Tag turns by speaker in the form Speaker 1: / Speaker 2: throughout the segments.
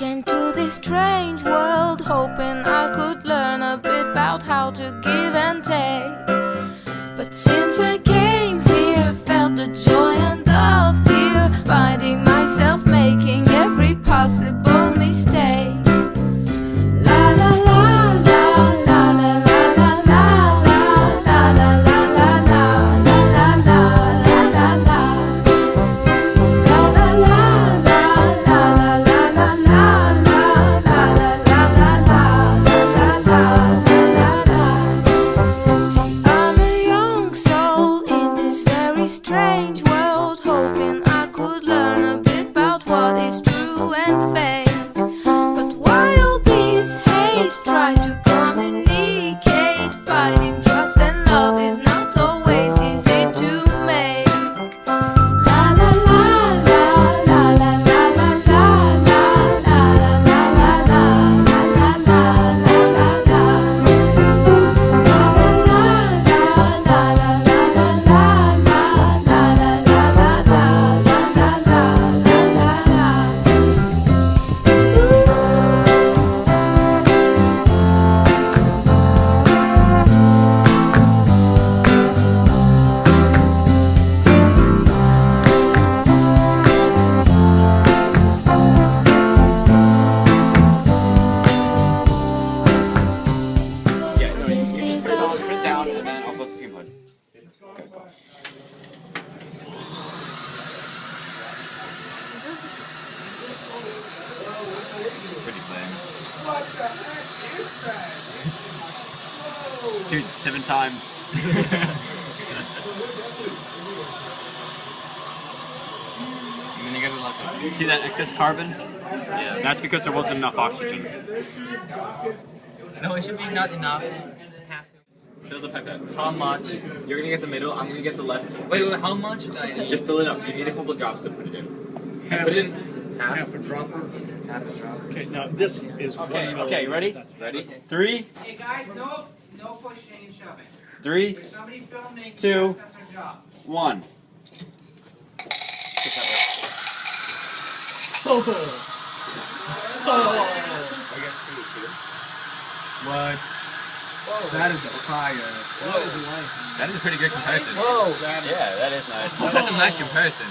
Speaker 1: came to this strange world hoping I could learn a bit about how to give and take. But since I came here, I felt the joy and the fear, finding myself making every possible mistake. La la la la la la la la la la la la la la la la la la la. Strange world, hoping I could learn a bit about what is true and fake. But while these hate try to communicate, finding trust and love is not always easy to make. La la la la la la la la la la la la la la
Speaker 2: Pretty flames.
Speaker 3: What the heck is that? Whoa.
Speaker 2: Dude, 7 times. And then you gotta let them. You see that excess carbon? Yeah. That's because there wasn't enough oxygen.
Speaker 4: No, it should be not enough.
Speaker 2: Fill the pipette.
Speaker 4: How much?
Speaker 2: You're gonna get the middle, I'm gonna get the left.
Speaker 4: Wait, how much do I need?
Speaker 2: Just fill it up. You need a couple drops to put it in. Put it in half
Speaker 3: a drop.
Speaker 4: half a drop.
Speaker 3: Okay, now this is
Speaker 2: Okay, ready? Ready? 3,
Speaker 5: Hey guys, no pushing and shoving.
Speaker 2: 3,
Speaker 5: There's somebody filming.
Speaker 2: 2,
Speaker 5: That's their job.
Speaker 2: 1.
Speaker 3: What? That is a fire.
Speaker 2: That is a pretty good comparison.
Speaker 3: Whoa!
Speaker 2: Yeah, that is nice. That's a nice comparison.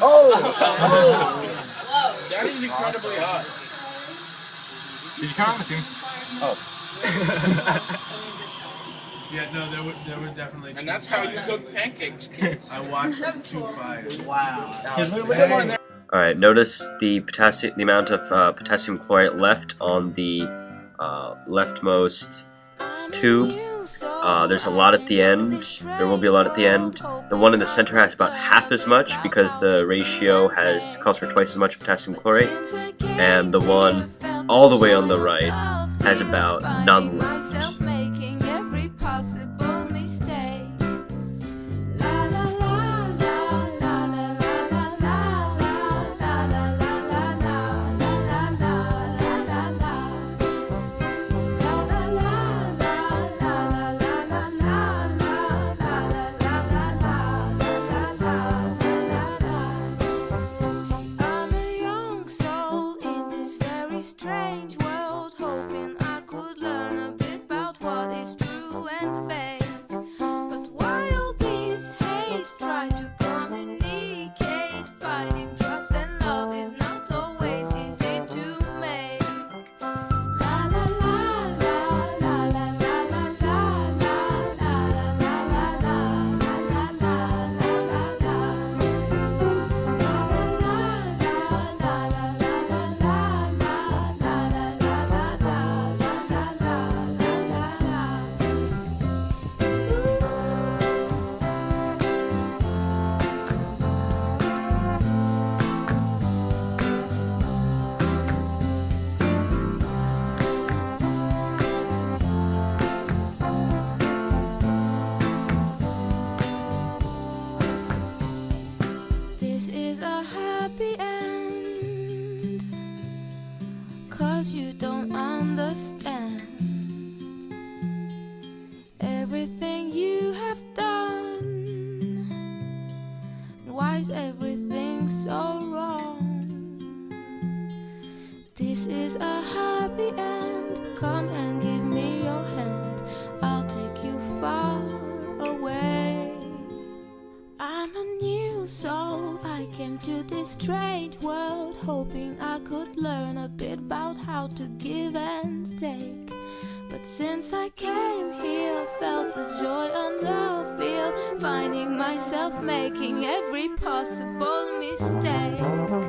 Speaker 3: That is incredibly hot.
Speaker 2: Did you come on with me? Oh.
Speaker 3: Yeah, no, there were definitely.
Speaker 6: And that's how you cook pancakes, kids.
Speaker 3: I watched 2 fires.
Speaker 4: Wow.
Speaker 7: Alright, notice the amount of potassium chlorate left on the leftmost tube. There's a lot at the end. There will be a lot at the end. The one in the center has about half as much because the ratio calls for twice as much potassium chlorate, and the one all the way on the right has about none left.
Speaker 1: Strange world, hoping I could learn a bit about what is true and fake. But while these hate try to communicate, finding trust and love is not always easy to make. La la la la la la la la la la la la la la la. This is a happy end, 'cause you don't understand everything you have done. Why is everything so wrong? This is a this strange world, hoping I could learn a bit about how to give and take. But since I came here, felt the joy and the fear, finding myself making every possible mistake.